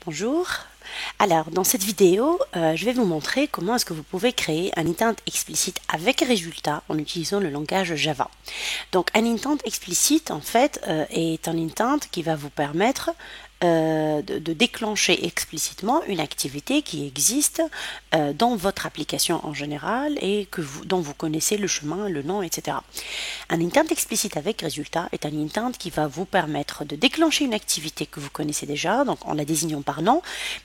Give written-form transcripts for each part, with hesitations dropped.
Bonjour. Alors, dans cette vidéo, je vais vous montrer comment est-ce que vous pouvez créer un intent explicite avec résultat en utilisant le langage Java. Donc, un intent explicite, en fait, est un intent qui va vous permettre de déclencher explicitement une activité qui existe dans votre application en général et dont vous connaissez le chemin, le nom, etc. Un intent explicite avec résultat est un intent qui va vous permettre de déclencher une activité que vous connaissez déjà, donc en la désignant par nom,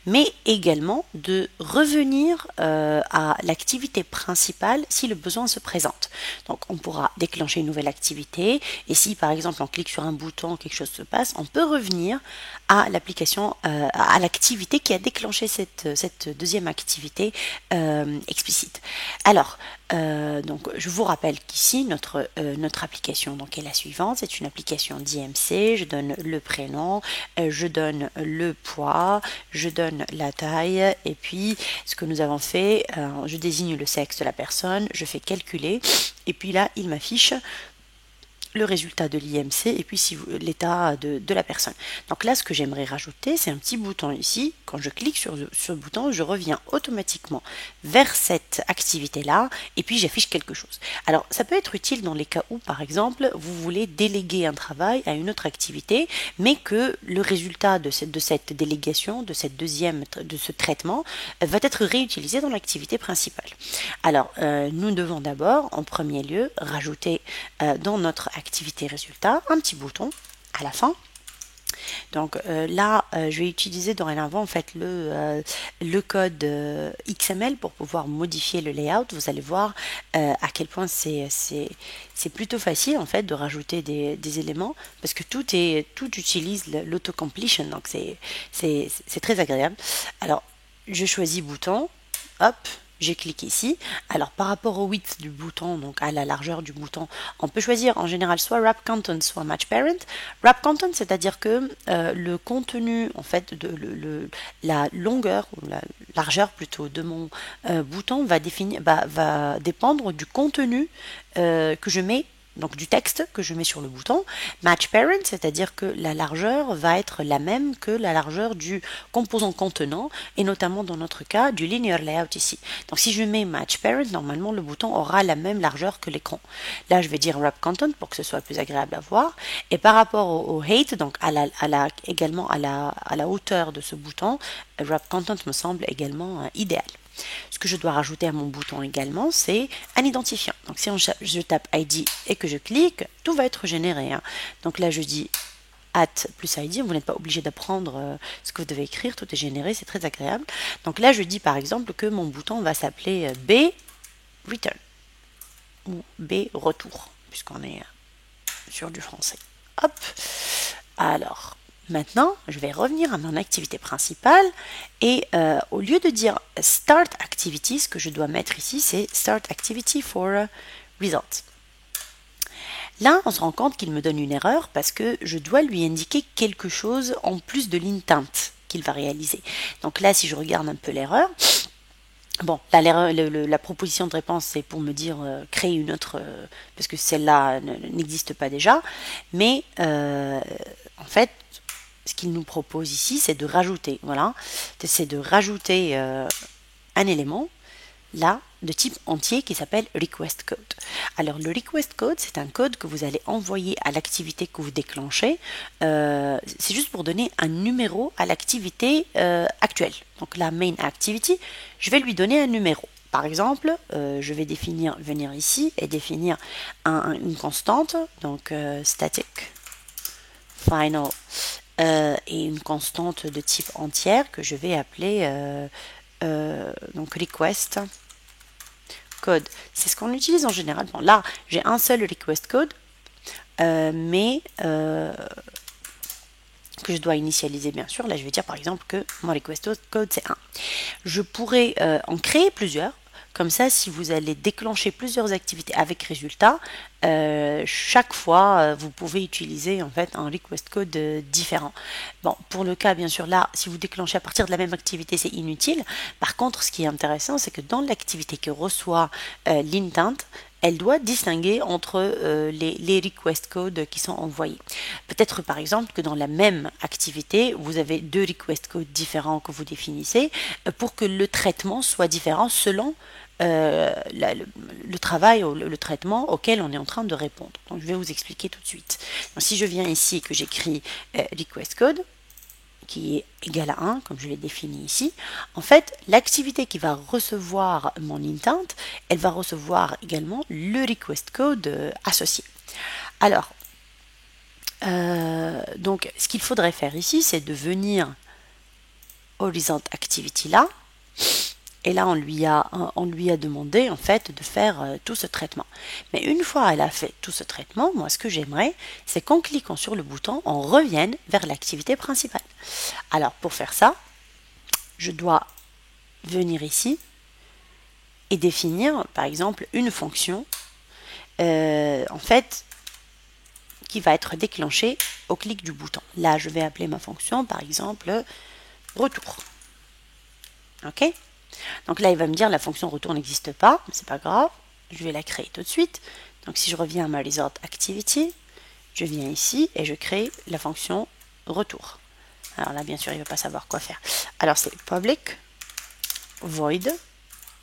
mais également de revenir à l'activité principale si le besoin se présente. Donc on pourra déclencher une nouvelle activité et si par exemple on clique sur un bouton, quelque chose se passe, on peut revenir à l'application, à l'activité qui a déclenché cette deuxième activité explicite. Alors, donc, je vous rappelle qu'ici, notre application donc, est la suivante. C'est une application d'IMC. Je donne le prénom, je donne le poids, je donne la taille. Et puis, ce que nous avons fait, je désigne le sexe de la personne, je fais calculer. Et puis là, il m'affiche le résultat de l'IMC et puis si l'état de la personne. Donc là, ce que j'aimerais rajouter, c'est un petit bouton ici. Quand je clique sur ce bouton, je reviens automatiquement vers cette activité-là et puis j'affiche quelque chose. Alors, ça peut être utile dans les cas où, par exemple, vous voulez déléguer un travail à une autre activité, mais que le résultat de cette délégation, de ce traitement, va être réutilisé dans l'activité principale. Alors, nous devons d'abord, en premier lieu, rajouter dans notre activité résultat un petit bouton à la fin. Donc là, je vais utiliser dorénavant en fait le code XML pour pouvoir modifier le layout. Vous allez voir à quel point c'est plutôt facile en fait de rajouter des éléments parce que tout utilise l'autocompletion, donc c'est très agréable. Alors, je choisis bouton, hop. Je clique ici. Alors par rapport au width du bouton, donc à la largeur du bouton, on peut choisir en général soit wrap content, soit match parent. Wrap content, c'est-à-dire que le contenu, en fait, la longueur ou la largeur plutôt de mon bouton va dépendre du contenu que je mets. Donc du texte que je mets sur le bouton. Match parent, c'est-à-dire que la largeur va être la même que la largeur du composant contenant, et notamment dans notre cas du linear layout ici. Donc si je mets match parent, normalement le bouton aura la même largeur que l'écran. Là je vais dire wrap content pour que ce soit plus agréable à voir. Et par rapport au height, donc également à la hauteur de ce bouton, wrap content me semble également idéal. Ce que je dois rajouter à mon bouton également, c'est un identifiant. Donc si je tape ID et que je clique, tout va être généré. Donc là, je dis plus ID, vous n'êtes pas obligé d'apprendre ce que vous devez écrire, tout est généré, c'est très agréable. Donc là, je dis par exemple que mon bouton va s'appeler B Return ou B Retour, puisqu'on est sur du français. Hop. Alors, maintenant, je vais revenir à mon activité principale et au lieu de dire Start Activity, ce que je dois mettre ici, c'est Start Activity for Results. Là, on se rend compte qu'il me donne une erreur parce que je dois lui indiquer quelque chose en plus de l'intent qu'il va réaliser. Donc là, si je regarde un peu l'erreur, bon, la proposition de réponse, c'est pour me dire créer une autre, parce que celle-là n'existe pas déjà, mais en fait, ce qu'il nous propose ici, c'est de rajouter, voilà, c'est de rajouter un élément, là, de type entier qui s'appelle request code. Alors le request code, c'est un code que vous allez envoyer à l'activité que vous déclenchez. C'est juste pour donner un numéro à l'activité actuelle. Donc la main activity, je vais lui donner un numéro. Par exemple, je vais venir ici et définir une constante, donc static final et une constante de type entière que je vais appeler donc request code. C'est ce qu'on utilise en général. Bon, là, j'ai un seul request code, mais que je dois initialiser bien sûr. Là, je vais dire par exemple que mon request code c'est 1. Je pourrais en créer plusieurs. Comme ça, si vous allez déclencher plusieurs activités avec résultat, chaque fois, vous pouvez utiliser en fait un request code différent. Bon, pour le cas, bien sûr, là, si vous déclenchez à partir de la même activité, c'est inutile. Par contre, ce qui est intéressant, c'est que dans l'activité que reçoit l'intent, elle doit distinguer entre les request codes qui sont envoyés. Peut-être par exemple que dans la même activité, vous avez deux request codes différents que vous définissez pour que le traitement soit différent selon le travail ou le traitement auquel on est en train de répondre. Donc je vais vous expliquer tout de suite. Donc, si je viens ici et que j'écris request code, qui est égal à 1, comme je l'ai défini ici, en fait, l'activité qui va recevoir mon intent, elle va recevoir également le request code associé. Alors, donc, ce qu'il faudrait faire ici, c'est de venir au result activity là, et là, on lui a demandé en fait de faire tout ce traitement. Mais une fois elle a fait tout ce traitement, moi ce que j'aimerais, c'est qu'en cliquant sur le bouton, on revienne vers l'activité principale. Alors pour faire ça, je dois venir ici et définir par exemple une fonction en fait qui va être déclenchée au clic du bouton. Là, je vais appeler ma fonction par exemple retour. Ok ? Donc là, il va me dire la fonction retour n'existe pas, mais c'est pas grave, je vais la créer tout de suite. Donc si je reviens à ma result activity, je viens ici et je crée la fonction retour. Alors là, bien sûr, il ne va pas savoir quoi faire. Alors c'est public void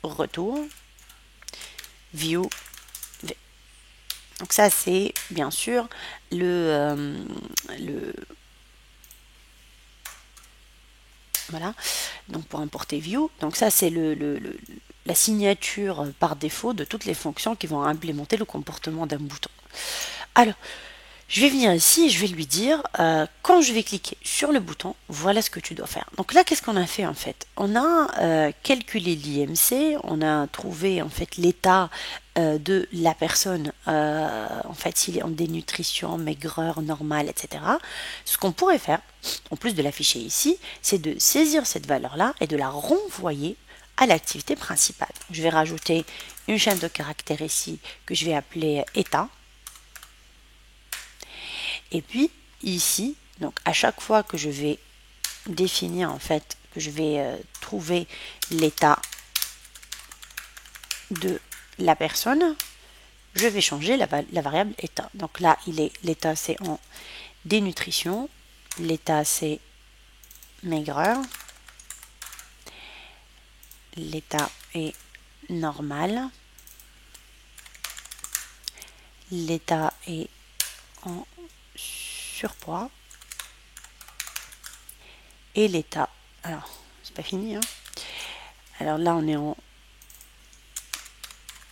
retour view v. Donc ça, c'est bien sûr voilà, donc pour importer view, donc ça c'est la signature par défaut de toutes les fonctions qui vont implémenter le comportement d'un bouton. Alors, je vais venir ici et je vais lui dire, quand je vais cliquer sur le bouton, voilà ce que tu dois faire. Donc là, qu'est-ce qu'on a fait en fait? On a calculé l'IMC, on a trouvé en fait l'état de la personne, en fait s'il est en dénutrition, maigreur, normale, etc. Ce qu'on pourrait faire, en plus de l'afficher ici, c'est de saisir cette valeur-là et de la renvoyer à l'activité principale. Je vais rajouter une chaîne de caractères ici que je vais appeler état. Et puis ici, donc à chaque fois que je vais définir en fait, que je vais trouver l'état de la personne, je vais changer la variable état. Donc là, l'état c'est en dénutrition, l'état c'est maigreur, l'état est normal, l'état est en surpoids et l'état, alors c'est pas fini, hein. Alors là on est en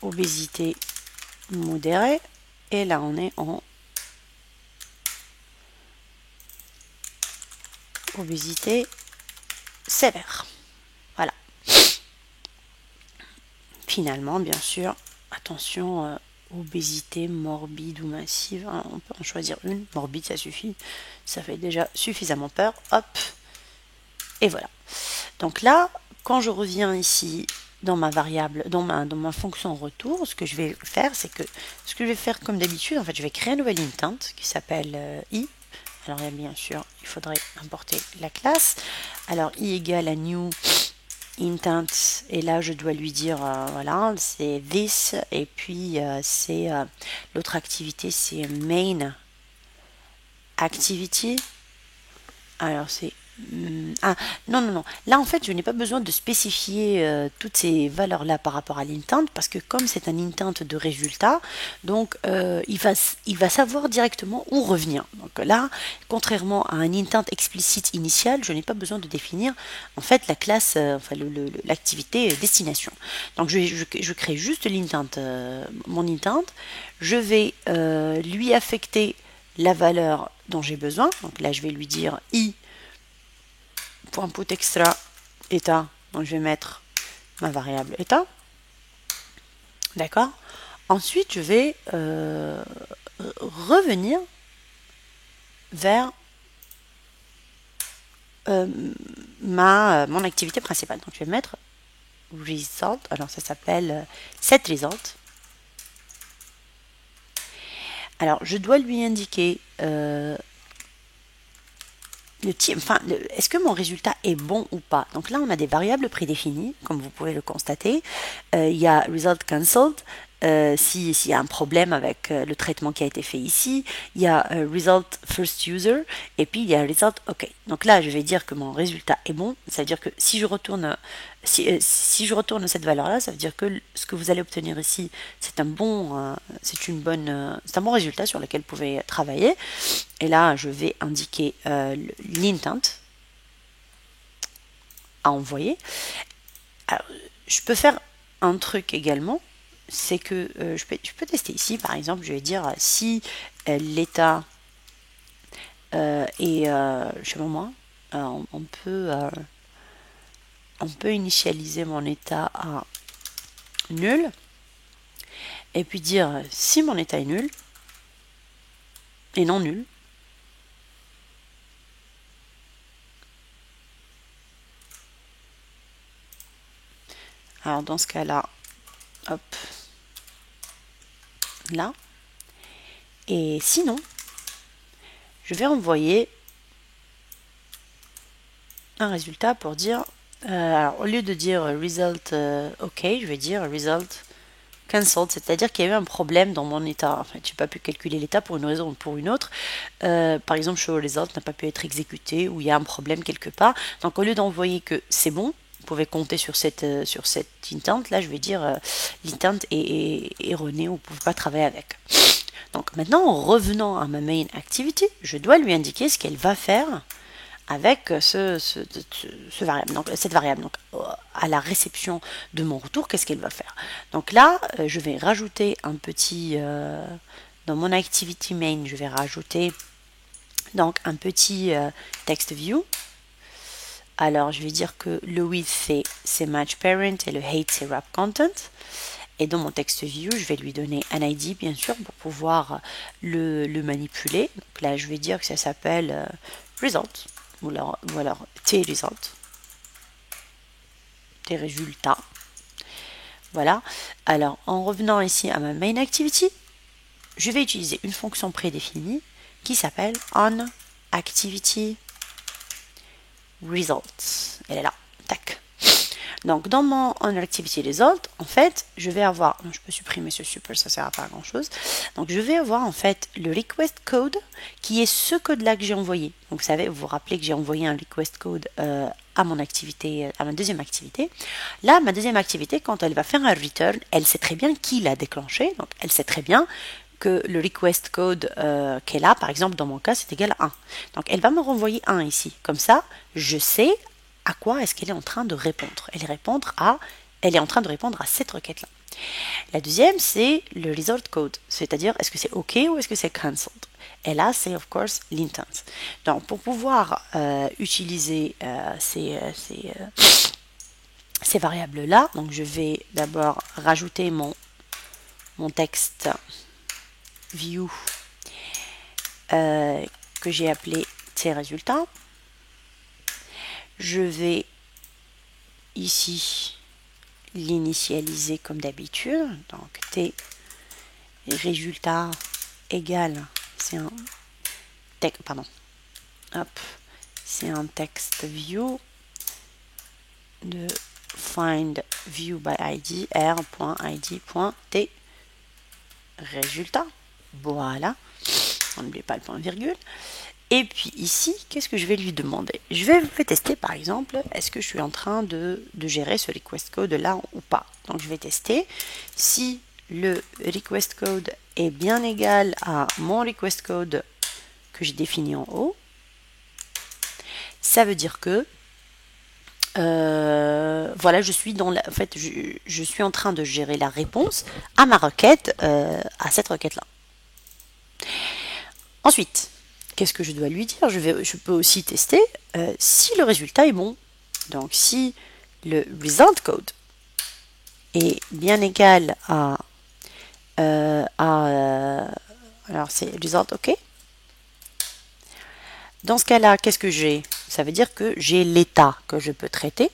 obésité modérée et là on est en obésité sévère. Voilà. Finalement, bien sûr, attention, obésité morbide ou massive, hein, on peut en choisir une. Morbide, ça suffit, ça fait déjà suffisamment peur. Hop, et voilà. Donc là, quand je reviens ici dans ma variable, dans ma fonction retour, ce que je vais faire, c'est que ce que je vais faire comme d'habitude, en fait, je vais créer un nouvel intent qui s'appelle i. Alors là, bien sûr, il faudrait importer la classe. Alors i égale à new intent, et là je dois lui dire voilà, c'est this, et puis c'est l'autre activité, c'est main activity. Alors c'est ah non, là en fait je n'ai pas besoin de spécifier toutes ces valeurs là par rapport à l'intent, parce que comme c'est un intent de résultat, donc il va savoir directement où revenir. Donc là, contrairement à un intent explicite initial, je n'ai pas besoin de définir en fait la classe, enfin l'activité destination. Donc je crée juste l'intent, mon intent, je vais lui affecter la valeur dont j'ai besoin. Donc là je vais lui dire i .put extra état, donc je vais mettre ma variable état, d'accord. Ensuite je vais revenir vers mon activité principale. Donc je vais mettre result, alors ça s'appelle set result. Alors je dois lui indiquer est-ce que mon résultat est bon ou pas? Donc là, on a des variables prédéfinies, comme vous pouvez le constater. Il y a result cancelled, s'il y a un problème avec le traitement qui a été fait ici. Il y a result first user et puis il y a result OK. Donc là, je vais dire que mon résultat est bon. Ça veut dire que si je retourne cette valeur-là, ça veut dire que ce que vous allez obtenir ici, c'est un bon résultat sur lequel vous pouvez travailler. Et là, je vais indiquer l'intent à envoyer. Alors, je peux faire un truc également, c'est que je peux tester ici, par exemple, je vais dire si l'état est, je sais pas moi, on peut initialiser mon état à nul, et puis dire si mon état est nul, et non nul, alors dans ce cas-là, hop, là, et sinon, je vais envoyer un résultat pour dire, alors au lieu de dire result OK, je vais dire result cancelled, c'est-à-dire qu'il y a eu un problème dans mon état. En fait, je n'ai pas pu calculer l'état pour une raison ou pour une autre. Par exemple, show result n'a pas pu être exécuté ou il y a un problème quelque part. Donc au lieu d'envoyer que c'est bon, vous pouvez compter sur cette intent. Là, je vais dire l'intent est erroné ou vous ne pouvez pas travailler avec. Donc maintenant, en revenant à ma main activity, je dois lui indiquer ce qu'elle va faire avec ce variable, donc cette variable. Donc à la réception de mon retour, qu'est-ce qu'elle va faire? Donc là, je vais rajouter un petit dans mon activity main, je vais rajouter donc un petit text view. Alors je vais dire que le with c'est match parent et le hate c'est wrap content. Et dans mon text view, je vais lui donner un ID bien sûr pour pouvoir le manipuler. Donc là, je vais dire que ça s'appelle result. Ou alors tes results, tes résultats. Voilà. Alors, en revenant ici à ma main activity, je vais utiliser une fonction prédéfinie qui s'appelle onActivity results. Elle est là. Tac. Donc, dans mon onActivity result, en fait, je vais avoir, je peux supprimer ce super, ça sert à pas grand chose. Donc, je vais avoir en fait le request code qui est ce code-là que j'ai envoyé. Donc, vous vous rappelez que j'ai envoyé un request code à mon activité, à ma deuxième activité. Là, ma deuxième activité, quand elle va faire un return, elle sait très bien qui l'a déclenché. Donc, elle sait très bien que le request code qu'elle a, par exemple, dans mon cas, c'est égal à 1. Donc, elle va me renvoyer 1 ici. Comme ça, je sais à quoi est-ce qu'elle est en train de répondre. Elle est en train de répondre à cette requête-là. La deuxième, c'est le result code, c'est-à-dire est-ce que c'est OK ou est-ce que c'est cancelled. Et là, c'est of course l'intent. Donc, pour pouvoir utiliser ces variables-là, donc je vais d'abord rajouter mon texte view que j'ai appelé tes résultats. Je vais ici l'initialiser comme d'habitude. Donc T résultat égal, c'est un texte, pardon, hop, c'est un text view de find view by id r.id.t résultat. Voilà, on n'oublie pas le point virgule. Et puis ici, qu'est-ce que je vais lui demander? Je vais tester par exemple, est-ce que je suis en train de gérer ce request code là ou pas. Donc je vais tester si le request code est bien égal à mon request code que j'ai défini en haut. Ça veut dire que voilà, je suis dans en fait, je suis en train de gérer la réponse à ma requête, à cette requête là. Ensuite, qu'est-ce que je dois lui dire? Je peux aussi tester si le résultat est bon. Donc, si le result code est bien égal à alors c'est result OK. Dans ce cas-là, qu'est-ce que j'ai? Ça veut dire que j'ai l'état que je peux traiter.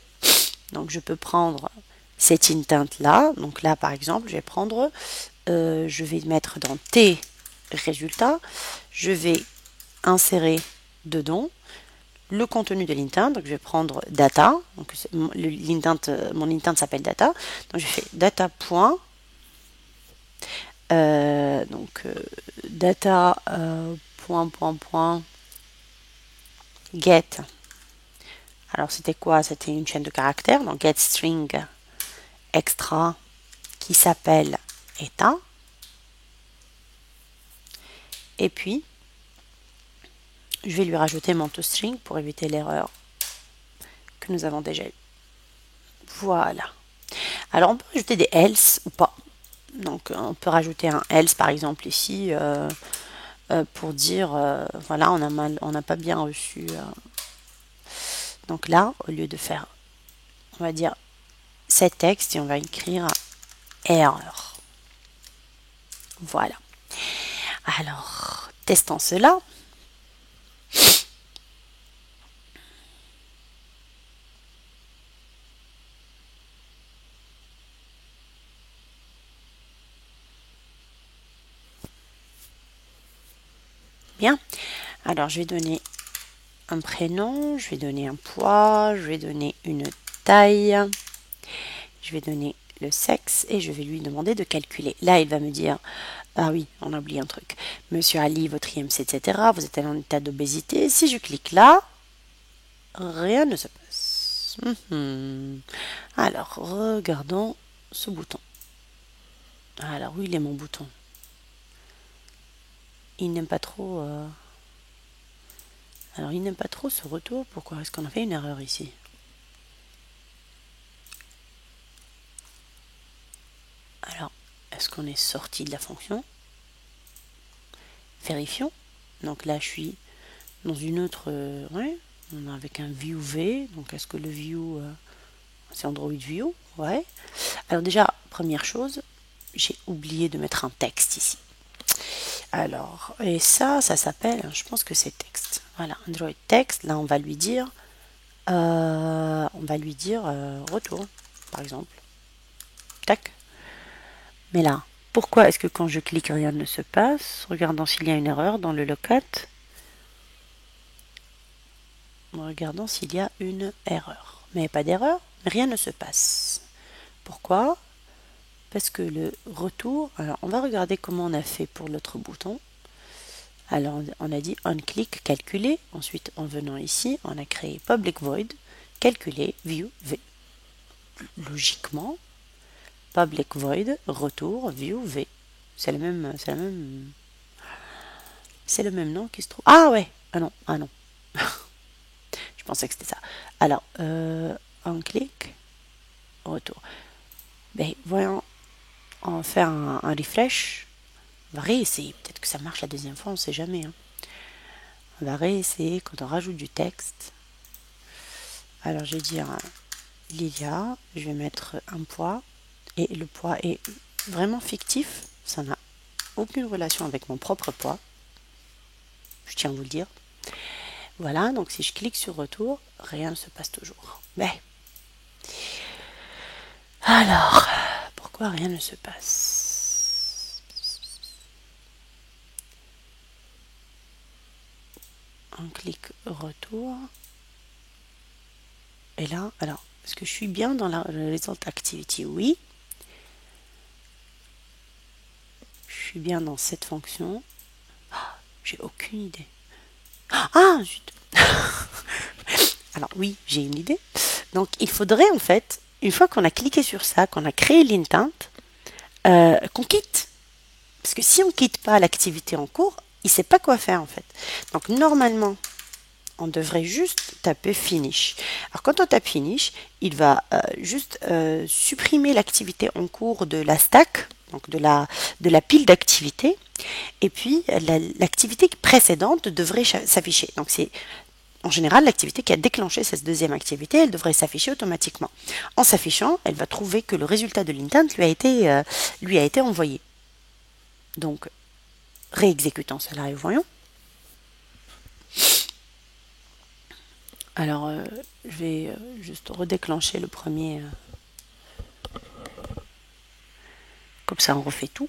Donc, je peux prendre cette intent là. Donc là, par exemple, je vais prendre, je vais mettre dans T résultat, je vais insérer dedans le contenu de l'intent. Donc je vais prendre data. Donc mon intent s'appelle data. Donc je fais data point Data get. Alors c'était quoi? C'était une chaîne de caractères, donc get string extra qui s'appelle état. Et puis je vais lui rajouter mon toString pour éviter l'erreur que nous avons déjà eue. Voilà. Alors on peut rajouter des else ou pas. Donc on peut rajouter un else par exemple ici pour dire voilà, on n'a pas bien reçu. Donc là, au lieu de faire, on va dire set text et on va écrire erreur. Voilà. Alors, testons cela. Bien. Alors, je vais donner un prénom, je vais donner un poids, je vais donner une taille, je vais donner le sexe et je vais lui demander de calculer. Là, il va me dire, ah oui, on a oublié un truc. Monsieur Ali, votre IMC, etc. Vous êtes en état d'obésité. Si je clique là, rien ne se passe. Alors, regardons ce bouton. Alors, où il est mon bouton? Il n'aime pas trop... Alors, il n'aime pas trop ce retour. Pourquoi est-ce qu'on a fait une erreur ici? Alors, est-ce qu'on est sorti de la fonction? Vérifions. Donc là, je suis dans une autre... ouais, on est avec un view V. Donc, est-ce que le view... c'est Android View? Ouais. Alors déjà, première chose, j'ai oublié de mettre un texte ici. Alors, et ça s'appelle, je pense que c'est texte. Voilà, Android Text. Là, on va lui dire retour, par exemple. Tac. Mais là, pourquoi est-ce que quand je clique, rien ne se passe? Regardons s'il y a une erreur dans le locat. Regardons s'il y a une erreur. Mais pas d'erreur, rien ne se passe. Pourquoi? Parce que le retour... Alors, on va regarder comment on a fait pour l'autre bouton. Alors, on a dit onClick, calculer. Ensuite, en venant ici, on a créé public void, calculer, view, v. Logiquement, public void, retour, view, v. C'est le même nom qui se trouve. Ah ouais, ah non. Je pensais que c'était ça. Alors, onClick, retour. Ben, voyons, on va faire un refresh. On va réessayer. Peut-être que ça marche la deuxième fois, on ne sait jamais. Hein. On va réessayer quand on rajoute du texte. Alors, je vais dire Lilia, je vais mettre un poids. Et le poids est vraiment fictif. Ça n'a aucune relation avec mon propre poids. Je tiens à vous le dire. Voilà, donc si je clique sur retour, rien ne se passe toujours. Mais, alors, pourquoi rien ne se passe? On clique retour. Et là, alors, est-ce que je suis bien dans la Result Activity? Oui. Je suis bien dans cette fonction. Oh, j'ai aucune idée. Ah, zut. Alors oui, j'ai une idée. Donc il faudrait en fait, une fois qu'on a cliqué sur ça, qu'on a créé l'intent, qu'on quitte. Parce que si on ne quitte pas l'activité en cours, il ne sait pas quoi faire en fait. Donc normalement, on devrait juste taper finish. Alors quand on tape finish, il va juste supprimer l'activité en cours de la stack, donc de la pile d'activités, et puis l'activité précédente devrait s'afficher. Donc c'est en général l'activité qui a déclenché cette deuxième activité, elle devrait s'afficher automatiquement. En s'affichant, elle va trouver que le résultat de l'intent lui a été envoyé. Donc réexécutons cela et voyons. Alors, je vais juste redéclencher le premier. Comme ça, on refait tout.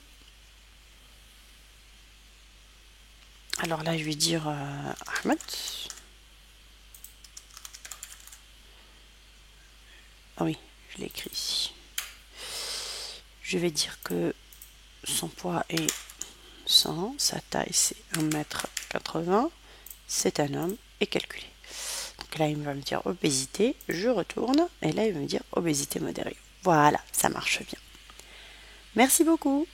Alors là, je vais dire Ahmed. Ah oui, je l'ai écrit ici. Je vais dire que son poids est 100, sa taille c'est 1,80 m, c'est un homme, et calculé. Donc là il va me dire obésité, je retourne, et là il va me dire obésité modérée. Voilà, ça marche bien. Merci beaucoup.